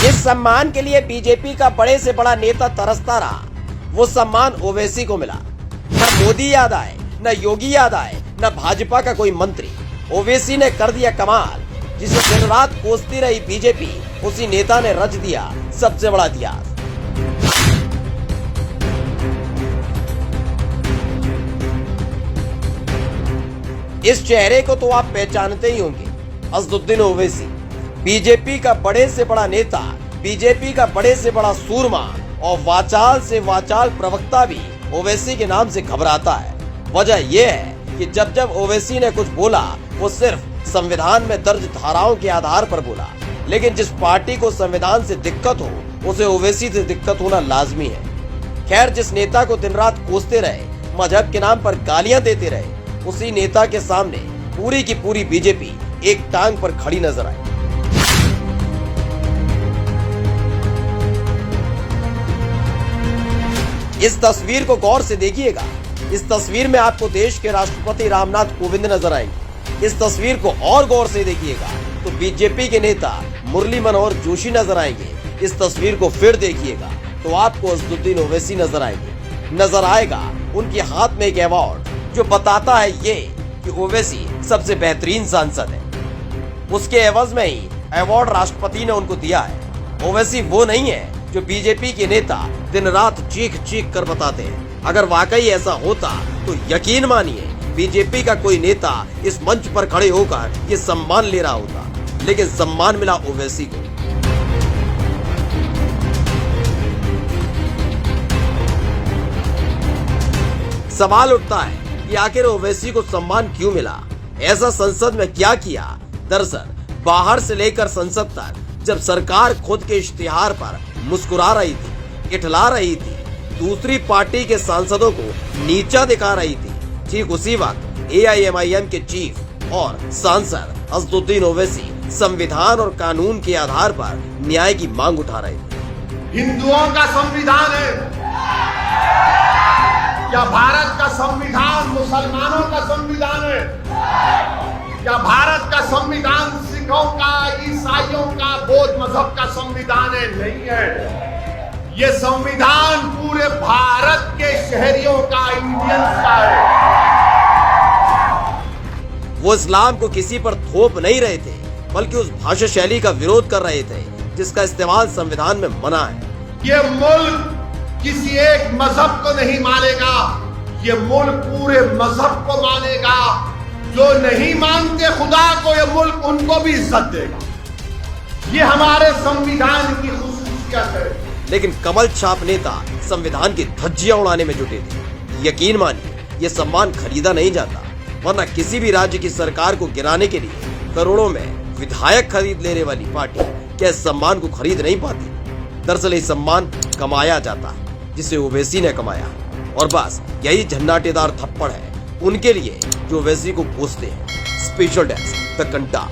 इस सम्मान के लिए बीजेपी का बड़े से बड़ा नेता तरसता रहा, वो सम्मान ओवैसी को मिला। न मोदी याद आए, न योगी याद आए, न भाजपा का कोई मंत्री। ओवैसी ने कर दिया कमाल। जिसे दिन रात कोसती रही बीजेपी, उसी नेता ने रच दिया सबसे बड़ा इतिहास। इस चेहरे को तो आप पहचानते ही होंगे, असदुद्दीन ओवैसी। बीजेपी का बड़े से बड़ा नेता, बीजेपी का बड़े से बड़ा सूरमा और वाचाल से वाचाल प्रवक्ता भी ओवैसी के नाम से घबराता है। वजह यह है कि जब जब ओवैसी ने कुछ बोला, वो सिर्फ संविधान में दर्ज धाराओं के आधार पर बोला। लेकिन जिस पार्टी को संविधान से दिक्कत हो, उसे ओवैसी से दिक्कत होना लाजमी है। खैर, जिस नेता को दिन रात कोसते रहे, मजहब के नाम पर गालियां देते रहे, उसी नेता के सामने पूरी की पूरी बीजेपी एक टांग पर खड़ी नजर आई। इस तस्वीर को गौर से देखिएगा। इस तस्वीर में आपको देश के राष्ट्रपति रामनाथ कोविंद नजर आएंगे। इस तस्वीर को और गौर से देखिएगा तो बीजेपी के नेता मुरली मनोहर जोशी नजर आएंगे। इस तस्वीर को फिर देखिएगा तो आपको असदुद्दीन ओवैसी नजर आएंगे। नजर आएगा उनके हाथ में एक अवार्ड जो बताता है ये कि ओवैसी सबसे बेहतरीन सांसद है। उसके एवज में ही अवार्ड राष्ट्रपति ने उनको दिया है। ओवैसी वो नहीं है जो बीजेपी के नेता दिन रात चीख चीख कर बताते हैं। अगर वाकई ऐसा होता तो यकीन मानिए बीजेपी का कोई नेता इस मंच पर खड़े होकर ये सम्मान ले रहा होता। लेकिन सम्मान मिला ओवैसी को। सवाल उठता है कि आखिर ओवैसी को सम्मान क्यों मिला? ऐसा संसद में क्या किया? दरअसल बाहर से लेकर संसद तक जब सरकार खुद के इश्तिहार पर मुस्कुरा रही थी, इठला रही थी, दूसरी पार्टी के सांसदों को नीचा दिखा रही थी, ठीक उसी वक्त AIMIM के चीफ और सांसद असदुद्दीन ओवैसी संविधान और कानून के आधार पर न्याय की मांग उठा रहे थे। हिंदुओं का संविधान है क्या? भारत का संविधान मुसलमानों का संविधान है क्या? भारत का संविधान सिखों का, ईसाइयों का, बौद्ध मजहब का संविधान है? नहीं है। ये संविधान पूरे भारत के शहरियों का, इंडियंस का है। वो इस्लाम को किसी पर थोप नहीं रहे थे, बल्कि उस भाषा शैली का विरोध कर रहे थे जिसका इस्तेमाल संविधान में मना है। ये मुल्क किसी एक मजहब को नहीं मानेगा, ये मुल्क पूरे मजहब को मानेगा। जो नहीं मानते खुदा को, ये मुल्क उनको भी इज्जत देगा। ये हमारे संविधान की खुसूसियत है। लेकिन कमल छाप नेता संविधान की धज्जियां उड़ाने में जुटे थे। यकीन मानिए ये सम्मान खरीदा नहीं जाता, वरना किसी भी राज्य की सरकार को गिराने के लिए करोड़ों में विधायक खरीद लेने वाली पार्टी क्या इस सम्मान को खरीद नहीं पाती? दरअसल ये सम्मान कमाया जाता है, जिसे ओवैसी ने कमाया। और बस यही झन्नाटेदार थप्पड़ है उनके लिए जो ओवैसी को कोसते हैं। Special desk the कंटा।